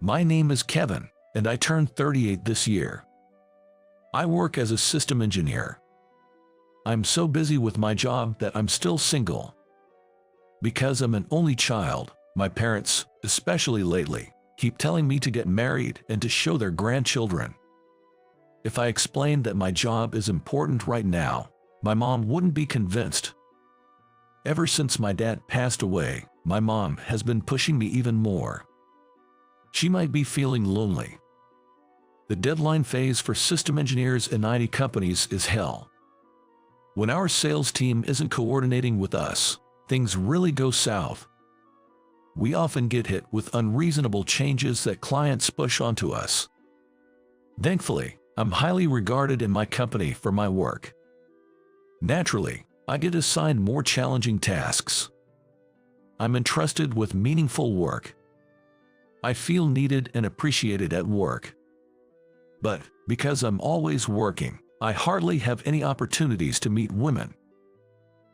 My name is Kevin, and I turned 38 this year. I work as a system engineer. I'm so busy with my job that I'm still single. Because I'm an only child, my parents, especially lately, keep telling me to get married and to show their grandchildren. If I explained that my job is important right now, my mom wouldn't be convinced. Ever since my dad passed away, my mom has been pushing me even more. She might be feeling lonely. The deadline phase for system engineers in IT companies is hell. When our sales team isn't coordinating with us, things really go south. We often get hit with unreasonable changes that clients push onto us. Thankfully, I'm highly regarded in my company for my work. Naturally, I get assigned more challenging tasks. I'm entrusted with meaningful work. I feel needed and appreciated at work. But, because I'm always working, I hardly have any opportunities to meet women.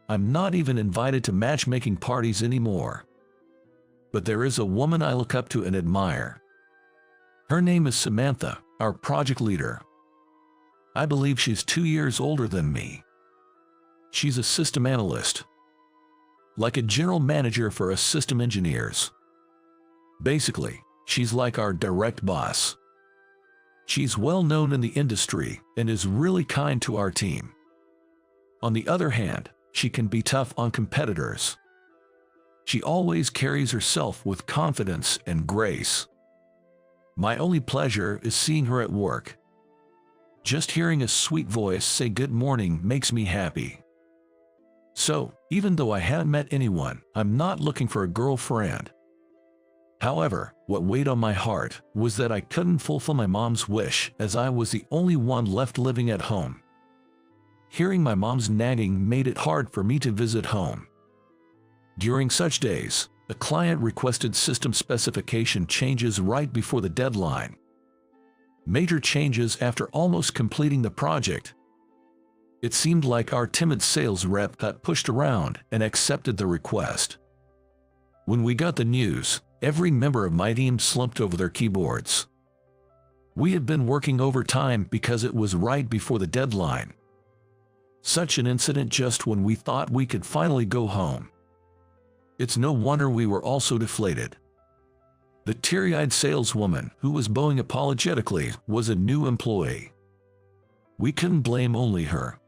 I'm not even invited to matchmaking parties anymore. But there is a woman I look up to and admire. Her name is Samantha, our project leader. I believe she's 2 years older than me. She's a system analyst, like a general manager for us system engineers. Basically, she's like our direct boss. She's well known in the industry and is really kind to our team. On the other hand, she can be tough on competitors. She always carries herself with confidence and grace. My only pleasure is seeing her at work. Just hearing a sweet voice say good morning makes me happy. So, even though I haven't met anyone, I'm not looking for a girlfriend. However, what weighed on my heart was that I couldn't fulfill my mom's wish as I was the only one left living at home. Hearing my mom's nagging made it hard for me to visit home. During such days, a client requested system specification changes right before the deadline. Major changes after almost completing the project. It seemed like our timid sales rep got pushed around and accepted the request. When we got the news, every member of my team slumped over their keyboards. We had been working overtime because it was right before the deadline. Such an incident just when we thought we could finally go home. It's no wonder we were all so deflated. The teary-eyed saleswoman who was bowing apologetically was a new employee. We couldn't blame only her.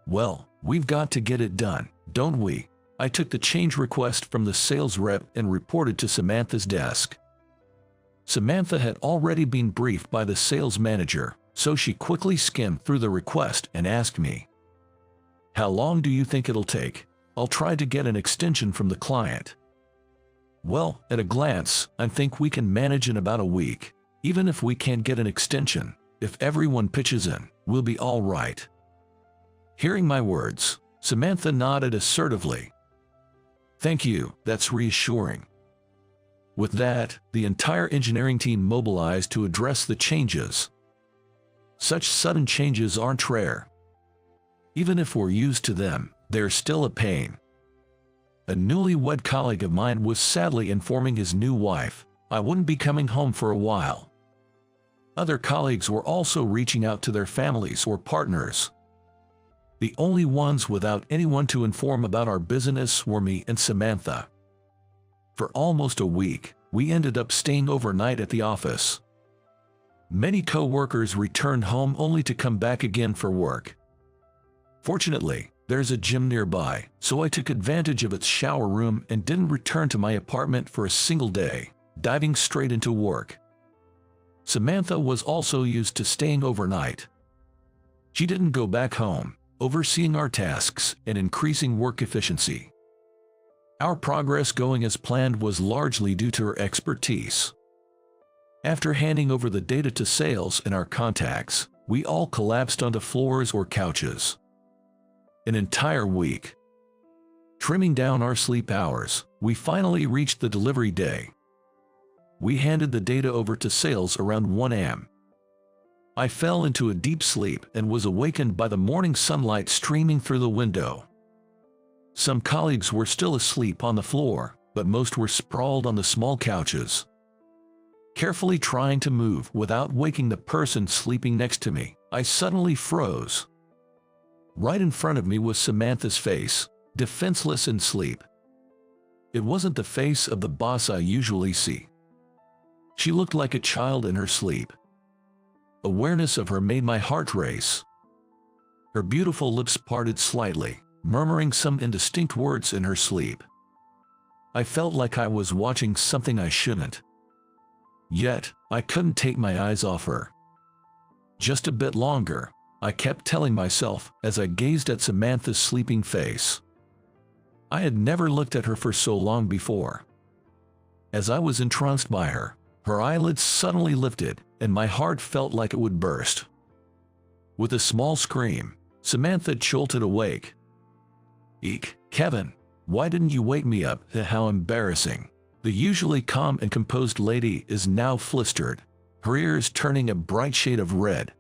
Well, we've got to get it done, don't we? I took the change request from the sales rep and reported to Samantha's desk. Samantha had already been briefed by the sales manager, so she quickly skimmed through the request and asked me, "How long do you think it'll take? I'll try to get an extension from the client." Well, at a glance, I think we can manage in about a week. Even if we can't get an extension, if everyone pitches in, we'll be all right. Hearing my words, Samantha nodded assertively. Thank you, that's reassuring. With that, the entire engineering team mobilized to address the changes. Such sudden changes aren't rare. Even if we're used to them, they're still a pain. A newlywed colleague of mine was sadly informing his new wife, I wouldn't be coming home for a while. Other colleagues were also reaching out to their families or partners. The only ones without anyone to inform about our business were me and Samantha. For almost a week, we ended up staying overnight at the office. Many co-workers returned home only to come back again for work. Fortunately, there's a gym nearby, so I took advantage of its shower room and didn't return to my apartment for a single day, diving straight into work. Samantha was also used to staying overnight. She didn't go back home, overseeing our tasks and increasing work efficiency. Our progress going as planned was largely due to her expertise. After handing over the data to sales and our contacts, we all collapsed onto floors or couches. An entire week. Trimming down our sleep hours, we finally reached the delivery day. We handed the data over to sales around 1 a.m. I fell into a deep sleep and was awakened by the morning sunlight streaming through the window. Some colleagues were still asleep on the floor, but most were sprawled on the small couches. carefully trying to move without waking the person sleeping next to me. I suddenly froze. Right in front of me was Samantha's face, defenseless in sleep. It wasn't the face of the boss I usually see. She looked like a child in her sleep. Awareness of her made my heart race. Her beautiful lips parted slightly, murmuring some indistinct words in her sleep. I felt like I was watching something I shouldn't. Yet, I couldn't take my eyes off her. Just a bit longer, I kept telling myself as I gazed at Samantha's sleeping face. I had never looked at her for so long before. As I was entranced by her, her eyelids suddenly lifted, and my heart felt like it would burst. With a small scream, Samantha jolted awake. "Eek, Kevin, why didn't you wake me up?" How embarrassing. The usually calm and composed lady is now flustered, her ears turning a bright shade of red.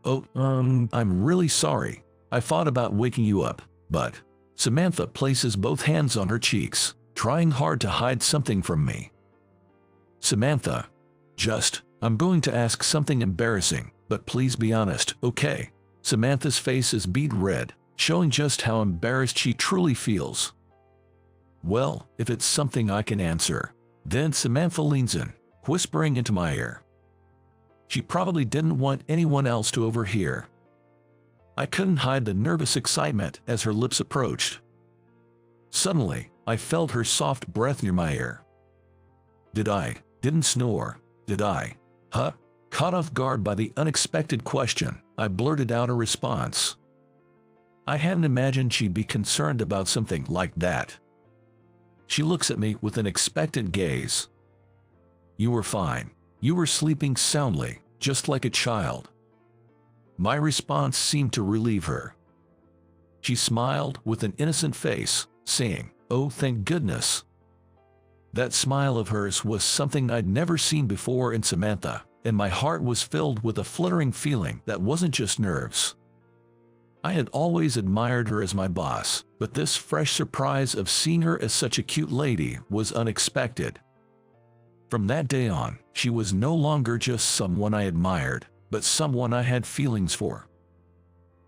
"Oh, I'm really sorry. I thought about waking you up, but..." Samantha places both hands on her cheeks, trying hard to hide something from me. "Samantha, I'm going to ask something embarrassing, but please be honest, okay?" Samantha's face is beet red, showing just how embarrassed she truly feels. "Well, if it's something I can answer." Then Samantha leans in, whispering into my ear. She probably didn't want anyone else to overhear. I couldn't hide the nervous excitement as her lips approached. Suddenly, I felt her soft breath near my ear. Didn't snore, did I? Huh? Caught off guard by the unexpected question, I blurted out a response. I hadn't imagined she'd be concerned about something like that. She looks at me with an expectant gaze. "You were fine. You were sleeping soundly, just like a child." My response seemed to relieve her. She smiled with an innocent face, saying, "Oh, thank goodness." That smile of hers was something I'd never seen before in Samantha, and my heart was filled with a fluttering feeling that wasn't just nerves. I had always admired her as my boss, but this fresh surprise of seeing her as such a cute lady was unexpected. From that day on, she was no longer just someone I admired, but someone I had feelings for.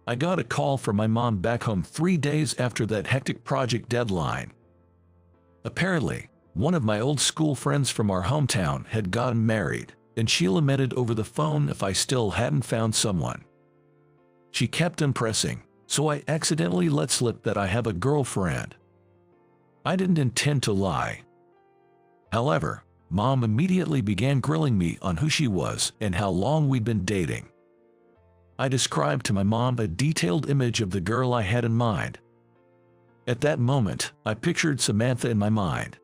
I got a call from my mom back home 3 days after that hectic project deadline. Apparently, one of my old school friends from our hometown had gotten married, and she lamented over the phone if I still hadn't found someone. She kept impressing, so I accidentally let slip that I have a girlfriend. I didn't intend to lie. However, Mom immediately began grilling me on who she was and how long we'd been dating. I described to my mom a detailed image of the girl I had in mind. At that moment, I pictured Samantha in my mind.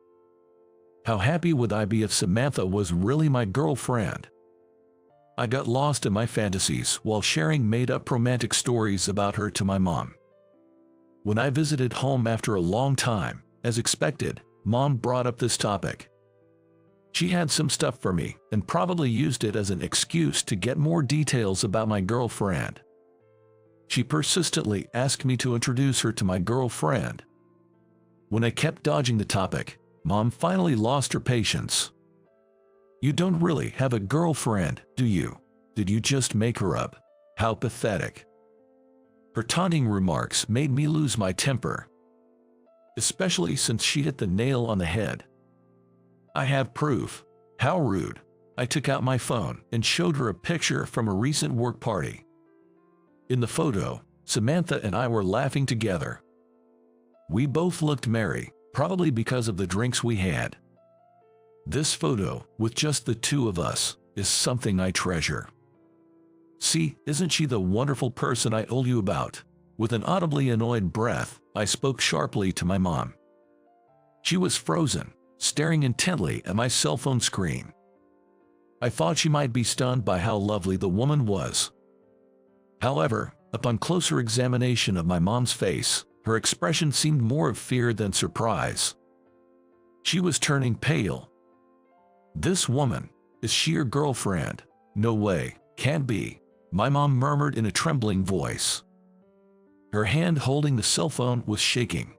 How happy would I be if Samantha was really my girlfriend? I got lost in my fantasies while sharing made-up romantic stories about her to my mom. When I visited home after a long time, as expected, Mom brought up this topic. She had some stuff for me and probably used it as an excuse to get more details about my girlfriend. She persistently asked me to introduce her to my girlfriend. When I kept dodging the topic, Mom finally lost her patience. "You don't really have a girlfriend, do you? Did you just make her up? How pathetic." Her taunting remarks made me lose my temper, especially since she hit the nail on the head. "I have proof." How rude. I took out my phone and showed her a picture from a recent work party. In the photo, Samantha and I were laughing together. We both looked merry, probably because of the drinks we had. This photo, with just the two of us, is something I treasure. "See, isn't she the wonderful person I told you about?" With an audibly annoyed breath, I spoke sharply to my mom. She was frozen, staring intently at my cell phone screen. I thought she might be stunned by how lovely the woman was. However, upon closer examination of my mom's face, her expression seemed more of fear than surprise. She was turning pale. "This woman, is she your girlfriend?" "No way, can't be," my mom murmured in a trembling voice. Her hand holding the cell phone was shaking.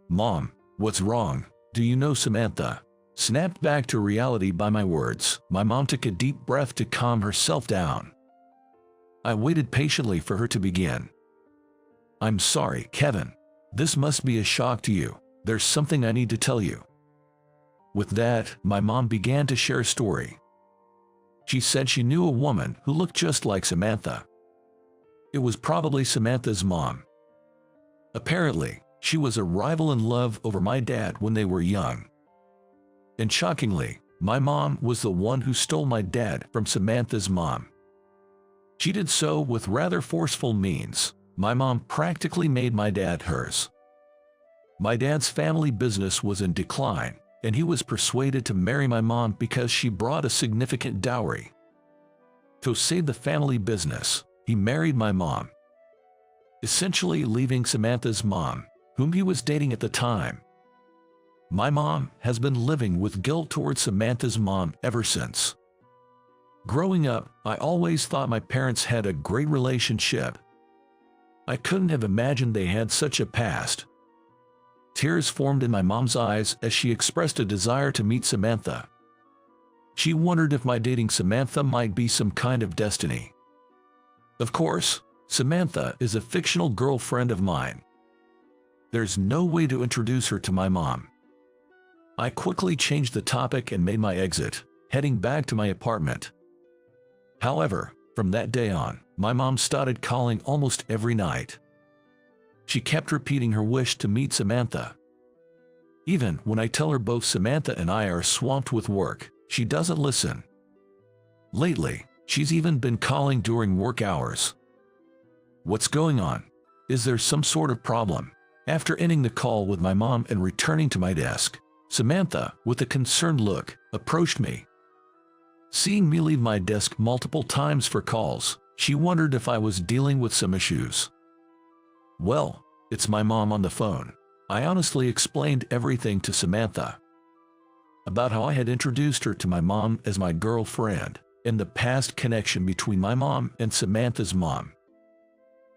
"Mom, what's wrong? Do you know Samantha?" Snapped back to reality by my words, my mom took a deep breath to calm herself down. I waited patiently for her to begin. "I'm sorry, Kevin. This must be a shock to you. There's something I need to tell you." With that, my mom began to share a story. She said she knew a woman who looked just like Samantha. It was probably Samantha's mom. Apparently, she was a rival in love over my dad when they were young. And shockingly, my mom was the one who stole my dad from Samantha's mom. She did so with rather forceful means. My mom practically made my dad hers. My dad's family business was in decline, and he was persuaded to marry my mom because she brought a significant dowry. To save the family business, he married my mom, essentially leaving Samantha's mom, whom he was dating at the time. My mom has been living with guilt towards Samantha's mom ever since. Growing up, I always thought my parents had a great relationship. I couldn't have imagined they had such a past. Tears formed in my mom's eyes as she expressed a desire to meet Samantha. She wondered if my dating Samantha might be some kind of destiny. Of course, Samantha is a fictional girlfriend of mine. There's no way to introduce her to my mom. I quickly changed the topic and made my exit, heading back to my apartment. However, from that day on, my mom started calling almost every night. She kept repeating her wish to meet Samantha. Even when I tell her both Samantha and I are swamped with work, she doesn't listen. Lately, she's even been calling during work hours. What's going on? Is there some sort of problem? After ending the call with my mom and returning to my desk, Samantha, with a concerned look, approached me. Seeing me leave my desk multiple times for calls, she wondered if I was dealing with some issues. "Well, it's my mom on the phone." I honestly explained everything to Samantha. About how I had introduced her to my mom as my girlfriend, and the past connection between my mom and Samantha's mom.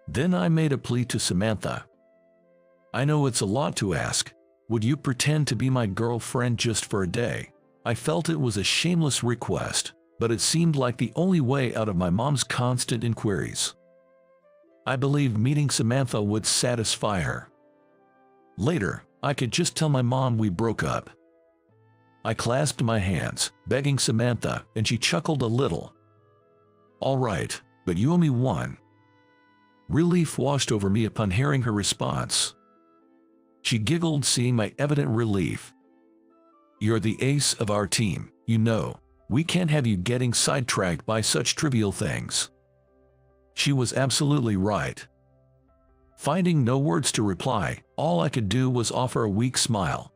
Then I made a plea to Samantha. "I know it's a lot to ask. Would you pretend to be my girlfriend just for a day?" I felt it was a shameless request, but it seemed like the only way out of my mom's constant inquiries. I believed meeting Samantha would satisfy her. Later, I could just tell my mom we broke up. I clasped my hands, begging Samantha, and she chuckled a little. "All right, but you owe me one." Relief washed over me upon hearing her response. She giggled, seeing my evident relief. "You're the ace of our team, you know. We can't have you getting sidetracked by such trivial things." She was absolutely right. Finding no words to reply, all I could do was offer a weak smile.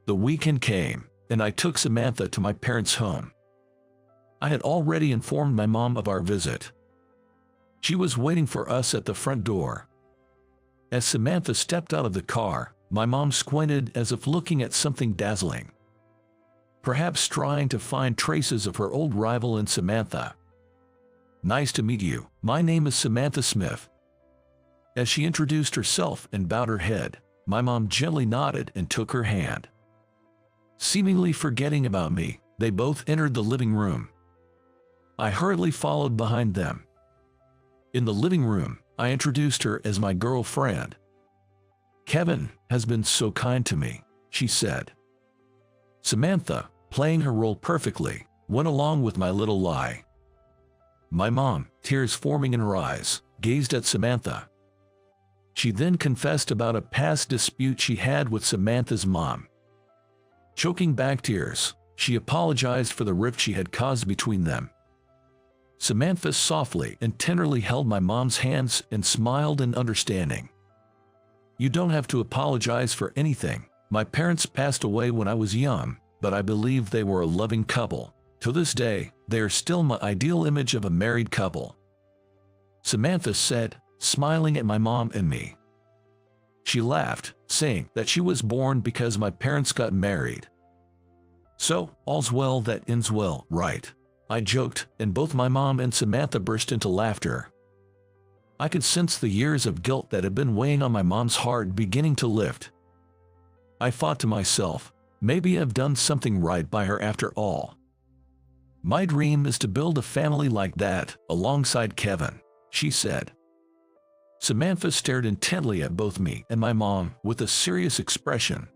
The weekend came, and I took Samantha to my parents' home. I had already informed my mom of our visit. She was waiting for us at the front door. As Samantha stepped out of the car, my mom squinted as if looking at something dazzling. Perhaps trying to find traces of her old rival in Samantha. "Nice to meet you. My name is Samantha Smith." As she introduced herself and bowed her head, my mom gently nodded and took her hand. Seemingly forgetting about me, they both entered the living room. I hurriedly followed behind them. In the living room, I introduced her as my girlfriend. "Kevin has been so kind to me," she said. Samantha, playing her role perfectly, went along with my little lie. My mom, tears forming in her eyes, gazed at Samantha. She then confessed about a past dispute she had with Samantha's mom. Choking back tears, she apologized for the rift she had caused between them. Samantha softly and tenderly held my mom's hands and smiled in understanding. "You don't have to apologize for anything. My parents passed away when I was young, but I believe they were a loving couple. To this day, they are still my ideal image of a married couple," Samantha said, smiling at my mom and me. She laughed, saying that she was born because my parents got married. "So, all's well that ends well, right?" I joked, and both my mom and Samantha burst into laughter. I could sense the years of guilt that had been weighing on my mom's heart beginning to lift. I thought to myself, Maybe I've done something right by her after all. My dream is to build a family like that, alongside Kevin, she said. Samantha stared intently at both me and my mom with a serious expression.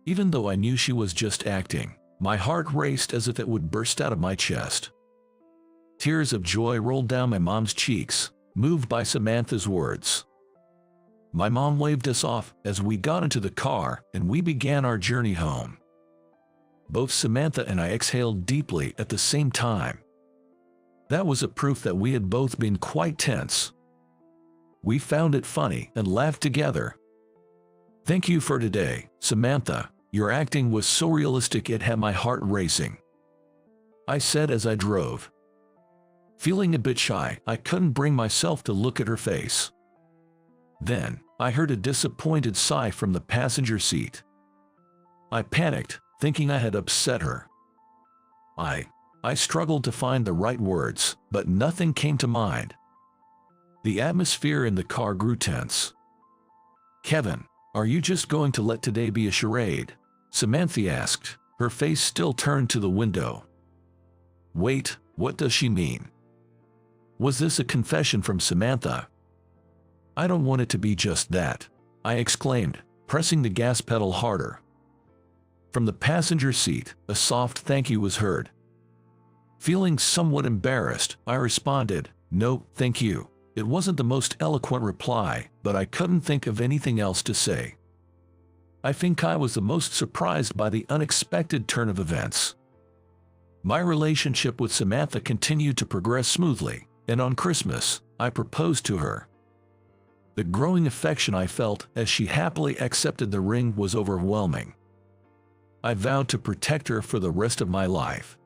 Even though I knew she was just acting, my heart raced as if it would burst out of my chest. Tears of joy rolled down my mom's cheeks, moved by Samantha's words. My mom waved us off as we got into the car and we began our journey home. Both Samantha and I exhaled deeply at the same time. That was a proof that we had both been quite tense. We found it funny and laughed together. Thank you for today, Samantha. Your acting was so realistic it had my heart racing, I said as I drove. Feeling a bit shy, I couldn't bring myself to look at her face. Then, I heard a disappointed sigh from the passenger seat. I panicked, thinking I had upset her. I struggled to find the right words, but nothing came to mind. The atmosphere in the car grew tense. Kevin, are you just going to let today be a charade? Samantha asked, her face still turned to the window. Wait, what does she mean? Was this a confession from Samantha? I don't want it to be just that, I exclaimed, pressing the gas pedal harder. From the passenger seat, a soft thank you was heard. Feeling somewhat embarrassed, I responded, no, thank you. It wasn't the most eloquent reply, but I couldn't think of anything else to say. I think I was the most surprised by the unexpected turn of events. My relationship with Samantha continued to progress smoothly, and on Christmas, I proposed to her. The growing affection I felt as she happily accepted the ring was overwhelming. I vowed to protect her for the rest of my life.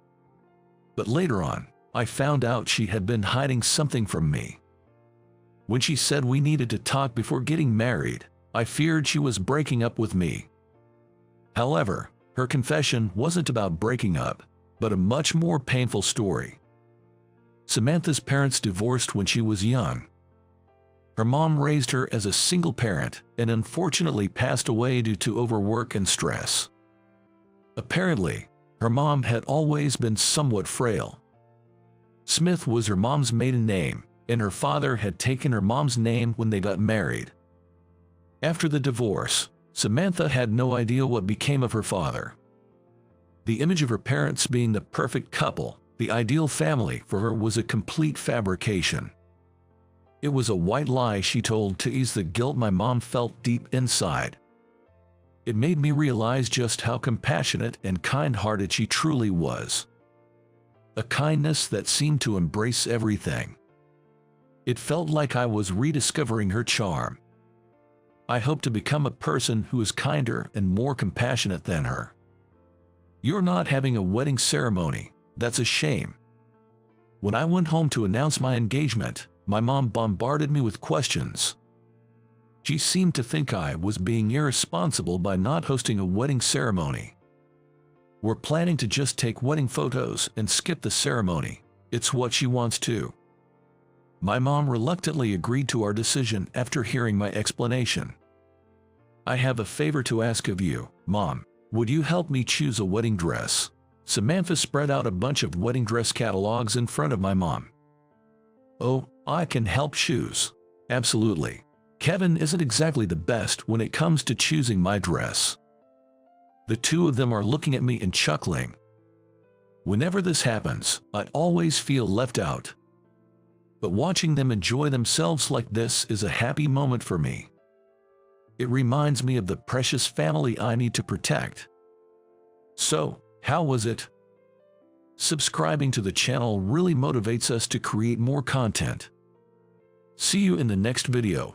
But later on, I found out she had been hiding something from me. When she said we needed to talk before getting married, I feared she was breaking up with me. However, her confession wasn't about breaking up, but a much more painful story. Samantha's parents divorced when she was young. Her mom raised her as a single parent and unfortunately passed away due to overwork and stress. Apparently, her mom had always been somewhat frail. Smith was her mom's maiden name, and her father had taken her mom's name when they got married. After the divorce, Samantha had no idea what became of her father. The image of her parents being the perfect couple, the ideal family for her, was a complete fabrication. It was a white lie she told to ease the guilt my mom felt deep inside. It made me realize just how compassionate and kind-hearted she truly was. A kindness that seemed to embrace everything. It felt like I was rediscovering her charm. I hope to become a person who is kinder and more compassionate than her. You're not having a wedding ceremony. That's a shame. When I went home to announce my engagement, my mom bombarded me with questions. She seemed to think I was being irresponsible by not hosting a wedding ceremony. We're planning to just take wedding photos and skip the ceremony. It's what she wants to. My mom reluctantly agreed to our decision after hearing my explanation. I have a favor to ask of you, Mom. Would you help me choose a wedding dress? Samantha spread out a bunch of wedding dress catalogs in front of my mom. Oh, I can help choose. Absolutely. Kevin isn't exactly the best when it comes to choosing my dress. The two of them are looking at me and chuckling. Whenever this happens, I always feel left out. But watching them enjoy themselves like this is a happy moment for me. It reminds me of the precious family I need to protect. So, how was it? Subscribing to the channel really motivates us to create more content. See you in the next video.